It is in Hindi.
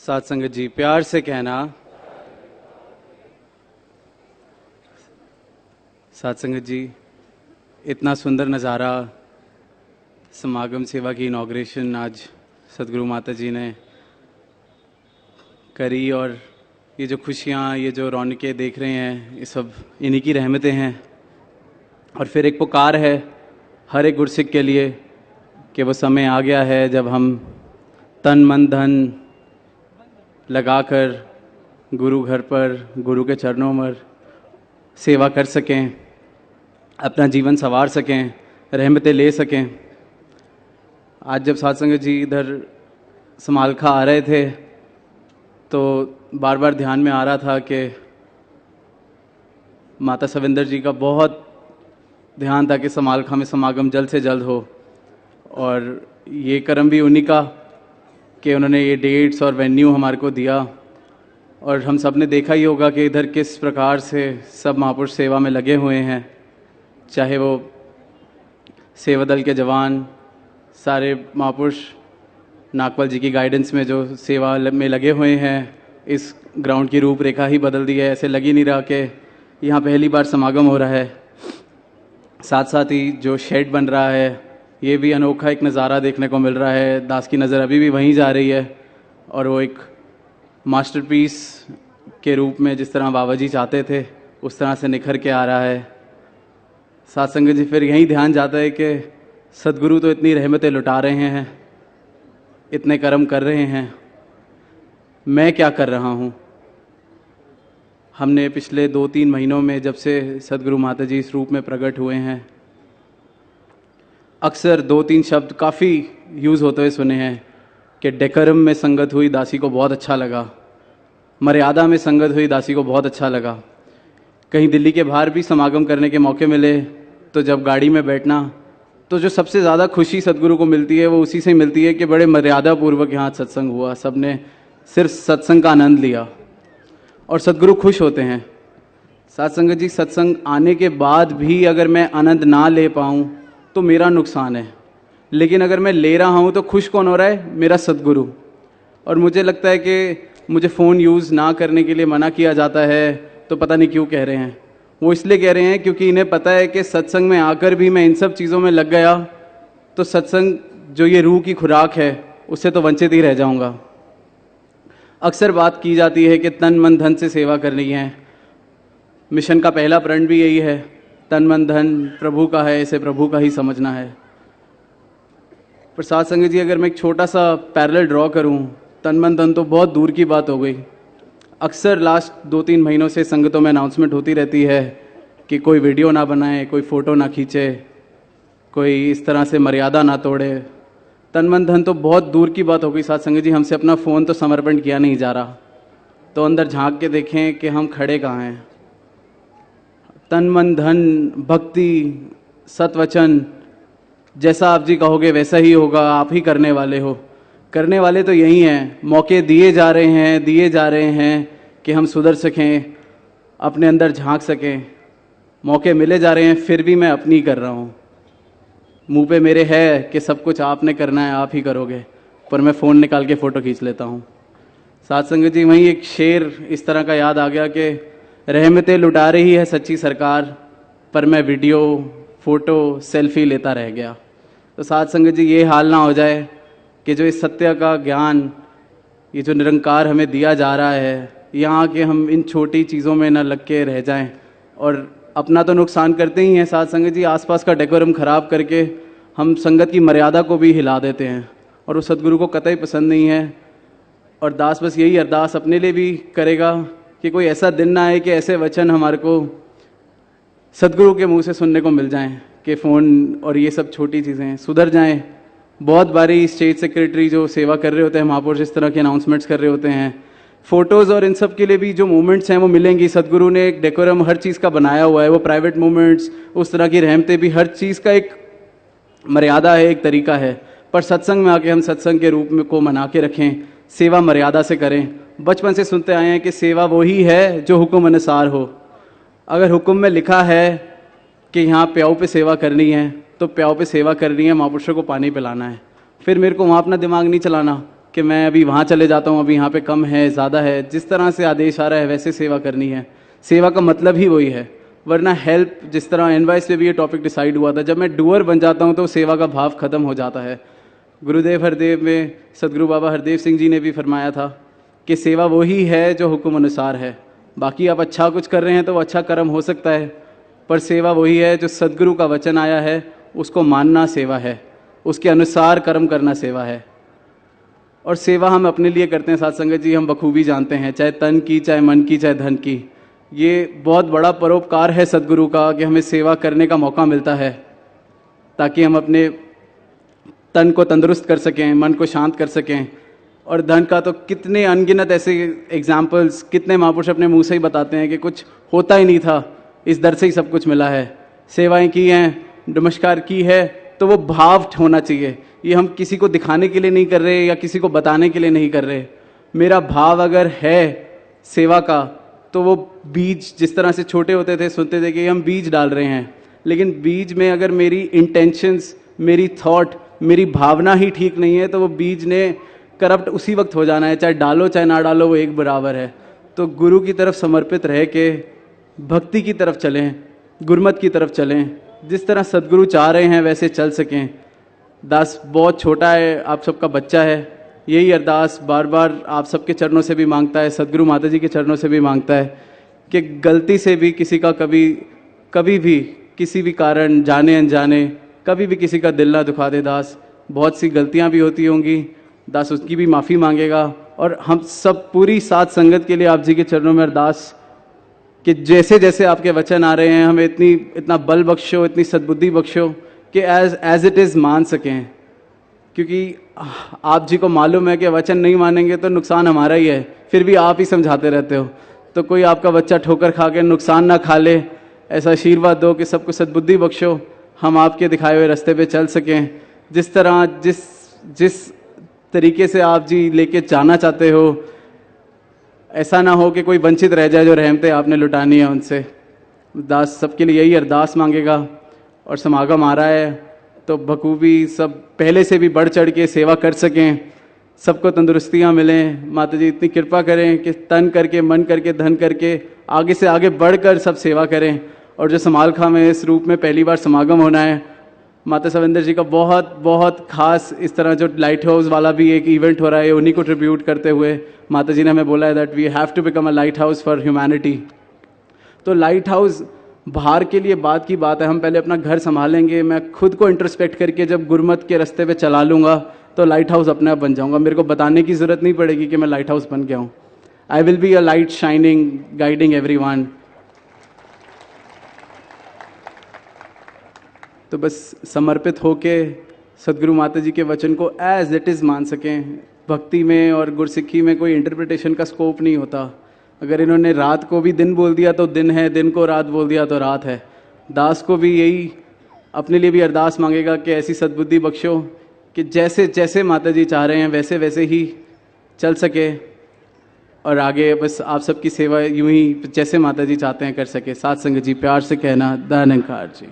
साथ संगत जी प्यार से कहना। साथ संगत जी, इतना सुंदर नज़ारा, समागम सेवा की इनॉग्रेशन आज सदगुरु माता जी ने करी, और ये जो खुशियाँ, ये जो रौनकें देख रहे हैं, ये सब इन्हीं की रहमतें हैं। और फिर एक पुकार है हर एक गुरसिक के लिए कि वो समय आ गया है जब हम तन मन धन लगाकर गुरु घर पर, गुरु के चरणों में सेवा कर सकें, अपना जीवन संवार सकें, रहमतें ले सकें। आज जब साथ संगत जी इधर समालखा आ रहे थे तो बार बार ध्यान में आ रहा था कि माता सविंदर जी का बहुत ध्यान था कि समालखा में समागम जल्द से जल्द हो, और ये कर्म भी उन्हीं का कि उन्होंने ये डेट्स और वेन्यू हमारे को दिया। और हम सब ने देखा ही होगा कि इधर किस प्रकार से सब महापुरुष सेवा में लगे हुए हैं, चाहे वो सेवा दल के जवान, सारे महापुरुष नागपाल जी की गाइडेंस में जो सेवा में लगे हुए हैं। इस ग्राउंड की रूपरेखा ही बदल दी है, ऐसे लग ही नहीं रहा कि यहाँ पहली बार समागम हो रहा है। साथ साथ ही जो शेड बन रहा है, ये भी अनोखा एक नज़ारा देखने को मिल रहा है। दास की नज़र अभी भी वहीं जा रही है, और वो एक मास्टरपीस के रूप में जिस तरह बाबा जी चाहते थे उस तरह से निखर के आ रहा है। साथ संगत जी, फिर यहीं ध्यान जाता है कि सदगुरु तो इतनी रहमतें लुटा रहे हैं, इतने कर्म कर रहे हैं, मैं क्या कर रहा हूँ। हमने पिछले 2-3 महीनों में जब से सदगुरु माता जी इस रूप में प्रकट हुए हैं, अक्सर 2-3 शब्द काफ़ी यूज़ होते हुए सुने हैं कि डेकोरम में संगत हुई, दासी को बहुत अच्छा लगा। मर्यादा में संगत हुई, दासी को बहुत अच्छा लगा। कहीं दिल्ली के बाहर भी समागम करने के मौके मिले तो जब गाड़ी में बैठना तो जो सबसे ज़्यादा खुशी सदगुरु को मिलती है वो उसी से मिलती है कि बड़े मर्यादा पूर्वक यहाँ सत्संग हुआ, सब ने सिर्फ सत्संग का आनंद लिया और सदगुरु खुश होते हैं। साथ संगत जी, सत्संग आने के बाद भी अगर मैं आनंद ना ले पाऊँ तो मेरा नुकसान है, लेकिन अगर मैं ले रहा हूँ तो खुश कौन हो रहा है? मेरा सदगुरु। और मुझे लगता है कि मुझे फ़ोन यूज़ ना करने के लिए मना किया जाता है, तो पता नहीं क्यों कह रहे हैं। वो इसलिए कह रहे हैं क्योंकि इन्हें पता है कि सत्संग में आकर भी मैं इन सब चीज़ों में लग गया तो सत्संग जो ये रूह की खुराक है उससे तो वंचित ही रह जाऊँगा। अक्सर बात की जाती है कि तन मन धन से सेवा करनी है। मिशन का पहला प्रण भी यही है, तन मन धन प्रभु का है, इसे प्रभु का ही समझना है। पर साथ संगत जी, अगर मैं एक छोटा सा पैरेलल ड्रॉ करूं, तन मन धन तो बहुत दूर की बात हो गई। अक्सर लास्ट 2-3 महीनों से संगतों में अनाउंसमेंट होती रहती है कि कोई वीडियो ना बनाए, कोई फ़ोटो ना खींचे, कोई इस तरह से मर्यादा ना तोड़े। तन मन धन तो बहुत दूर की बात हो गई। साथ संगत जी, हमसे अपना फ़ोन तो समर्पण किया नहीं जा रहा, तो अंदर झांक के देखें कि हम खड़े कहाँ हैं। तन मन धन, भक्ति, सतवचन, जैसा आप जी कहोगे वैसा ही होगा, आप ही करने वाले हो। करने वाले तो यही हैं। मौके दिए जा रहे हैं कि हम सुधर सकें, अपने अंदर झांक सकें। मौके मिले जा रहे हैं, फिर भी मैं अपनी कर रहा हूँ। मुंह पे मेरे है कि सब कुछ आपने करना है, आप ही करोगे, पर मैं फ़ोन निकाल के फ़ोटो खींच लेता हूँ। साथ संगत जी, वहीं एक शेर इस तरह का याद आ गया कि रहमतें लुटा रही है सच्ची सरकार, पर मैं वीडियो, फ़ोटो, सेल्फी लेता रह गया। तो साथ संगत जी, ये हाल ना हो जाए कि जो इस सत्य का ज्ञान, ये जो निरंकार हमें दिया जा रहा है, यहाँ के हम इन छोटी चीज़ों में ना लग के रह जाएं और अपना तो नुकसान करते ही हैं। साथ संगत जी, आसपास का डेकोरम ख़राब करके हम संगत की मर्यादा को भी हिला देते हैं, और वो सदगुरु को कतई पसंद नहीं है। और दास बस यही अरदास अपने लिए भी करेगा कि कोई ऐसा दिन ना आए कि ऐसे वचन हमारे को सदगुरु के मुंह से सुनने को मिल जाएं कि फ़ोन और ये सब छोटी चीज़ें सुधर जाएं। बहुत बारी स्टेट सेक्रेटरी जो सेवा कर रहे होते हैं, महापुरुष इस तरह के अनाउंसमेंट्स कर रहे होते हैं, फ़ोटोज़ और इन सब के लिए भी जो मोमेंट्स हैं वो मिलेंगी। सदगुरु ने एक डेकोरम हर चीज़ का बनाया हुआ है, वो प्राइवेट मोमेंट्स, उस तरह की रहमतें भी, हर चीज़ का एक मर्यादा है, एक तरीका है। पर सत्संग में आके हम सत्संग के रूप में को मना के रखें, सेवा मर्यादा से करें। बचपन से सुनते आए हैं कि सेवा वही है जो हुक्म अनुसार हो। अगर हुक्म में लिखा है कि यहाँ प्याऊ पे सेवा करनी है तो प्याऊ पे सेवा करनी है, महापुरुषों को पानी पिलाना है। फिर मेरे को वहाँ अपना दिमाग नहीं चलाना, कि मैं अभी वहाँ चले जाता हूँ, अभी यहाँ पे कम है, ज़्यादा है, जिस तरह से आदेश आ रहा है वैसे सेवा करनी है। सेवा का मतलब ही वही है, वरना हेल्प, जिस तरह एनवाइस पे भी ये टॉपिक डिसाइड हुआ था, जब मैं डूअर बन जाता हूँ तो सेवा का भाव खत्म हो जाता है। गुरुदेव हरदेव में सदगुरु बाबा हरदेव सिंह जी ने भी फरमाया था कि सेवा वही है जो हुक्म अनुसार है। बाकी आप अच्छा कुछ कर रहे हैं तो वो अच्छा कर्म हो सकता है, पर सेवा वही है जो सदगुरु का वचन आया है, उसको मानना सेवा है, उसके अनुसार कर्म करना सेवा है। और सेवा हम अपने लिए करते हैं साथ संगत जी, हम बखूबी जानते हैं, चाहे तन की, चाहे मन की, चाहे धन की। ये बहुत बड़ा परोपकार है सदगुरु का कि हमें सेवा करने का मौका मिलता है, ताकि हम अपने तन को तंदुरुस्त कर सकें, मन को शांत कर सकें। और धन का तो कितने अनगिनत ऐसे एग्जाम्पल्स, कितने महापुरुष अपने मुंह से ही बताते हैं कि कुछ होता ही नहीं था, इस दर से ही सब कुछ मिला है। सेवाएं की हैं, नमस्कार की है, तो वो भाव होना चाहिए। ये हम किसी को दिखाने के लिए नहीं कर रहे या किसी को बताने के लिए नहीं कर रहे। मेरा भाव अगर है सेवा का, तो वो बीज, जिस तरह से छोटे होते थे सुनते थे कि हम बीज डाल रहे हैं, लेकिन बीज में अगर मेरी इंटेंशंस, मेरी थॉट, मेरी भावना ही ठीक नहीं है, तो वो बीज ने करप्ट उसी वक्त हो जाना है, चाहे डालो चाहे ना डालो, वो एक बराबर है। तो गुरु की तरफ समर्पित रह के भक्ति की तरफ चलें, गुरमत की तरफ चलें, जिस तरह सदगुरु चाह रहे हैं वैसे चल सकें। दास बहुत छोटा है, आप सबका बच्चा है, यही अरदास बार बार आप सबके चरणों से भी मांगता है, सदगुरु माता जी के चरणों से भी मांगता है कि गलती से भी किसी का कभी भी किसी भी कारण, जाने अनजाने, कभी भी किसी का दिल ना दुखा दे। दास बहुत सी गलतियां भी होती होंगी, दास उसकी भी माफ़ी मांगेगा। और हम सब पूरी साथ संगत के लिए आप जी के चरणों में अरदास कि जैसे जैसे आपके वचन आ रहे हैं, हमें इतना बल बख्शो, इतनी सद्बुद्धि बख्शो कि एज इट इज़ मान सकें। क्योंकि आप जी को मालूम है कि वचन नहीं मानेंगे तो नुकसान हमारा ही है, फिर भी आप ही समझाते रहते हो। तो कोई आपका बच्चा ठोकर खा के नुकसान ना खा ले, ऐसा आशीर्वाद दो कि सबको सद्बुद्धि बख्शो, हम आपके दिखाए हुए रास्ते पे चल सकें। जिस तरह जिस तरीके से आप जी लेके जाना चाहते हो, ऐसा ना हो कि कोई वंचित रह जाए जो रहमतें आपने लुटानी है उनसे। दास सबके लिए यही अरदास मांगेगा। और समागम आ रहा है तो बखूबी सब पहले से भी बढ़ चढ़ के सेवा कर सकें, सबको तंदुरुस्तियाँ मिलें। माता जी इतनी कृपा करें कि तन करके, मन करके, धन करके आगे से आगे बढ़कर सब सेवा करें। और जो समालखा में इस रूप में पहली बार समागम होना है, माता सविंदर जी का बहुत बहुत खास, इस तरह जो लाइट हाउस वाला भी एक इवेंट हो रहा है, उन्हीं को ट्रिब्यूट करते हुए माता जी ने हमें बोला है that we have to become a lighthouse for humanity. तो लाइट हाउस बाहर के लिए बात की बात है, हम पहले अपना घर संभालेंगे। मैं खुद को इंट्रोस्पेक्ट करके जब गुरमत के रास्ते पे चला लूँगा तो लाइट हाउस अपने आप बन जाऊँगा। मेरे को बताने की ज़रूरत नहीं पड़ेगी कि मैं लाइट हाउस बन गया हूँ। I will be a light shining, guiding everyone. तो बस समर्पित होके सदगुरु माता जी के वचन को एज इट इज़ मान सकें। भक्ति में और गुरसिक्खी में कोई इंटरप्रिटेशन का स्कोप नहीं होता। अगर इन्होंने रात को भी दिन बोल दिया तो दिन है, दिन को रात बोल दिया तो रात है। दास को भी यही अपने लिए भी अरदास मांगेगा कि ऐसी सद्बुद्धि बख्शो कि जैसे जैसे माता जी चाह रहे हैं वैसे वैसे ही चल सके, और आगे बस आप सबकी सेवा यूं ही जैसे माता जी चाहते हैं कर सके। साथ संगत जी प्यार से कहना, धन्यकार जी।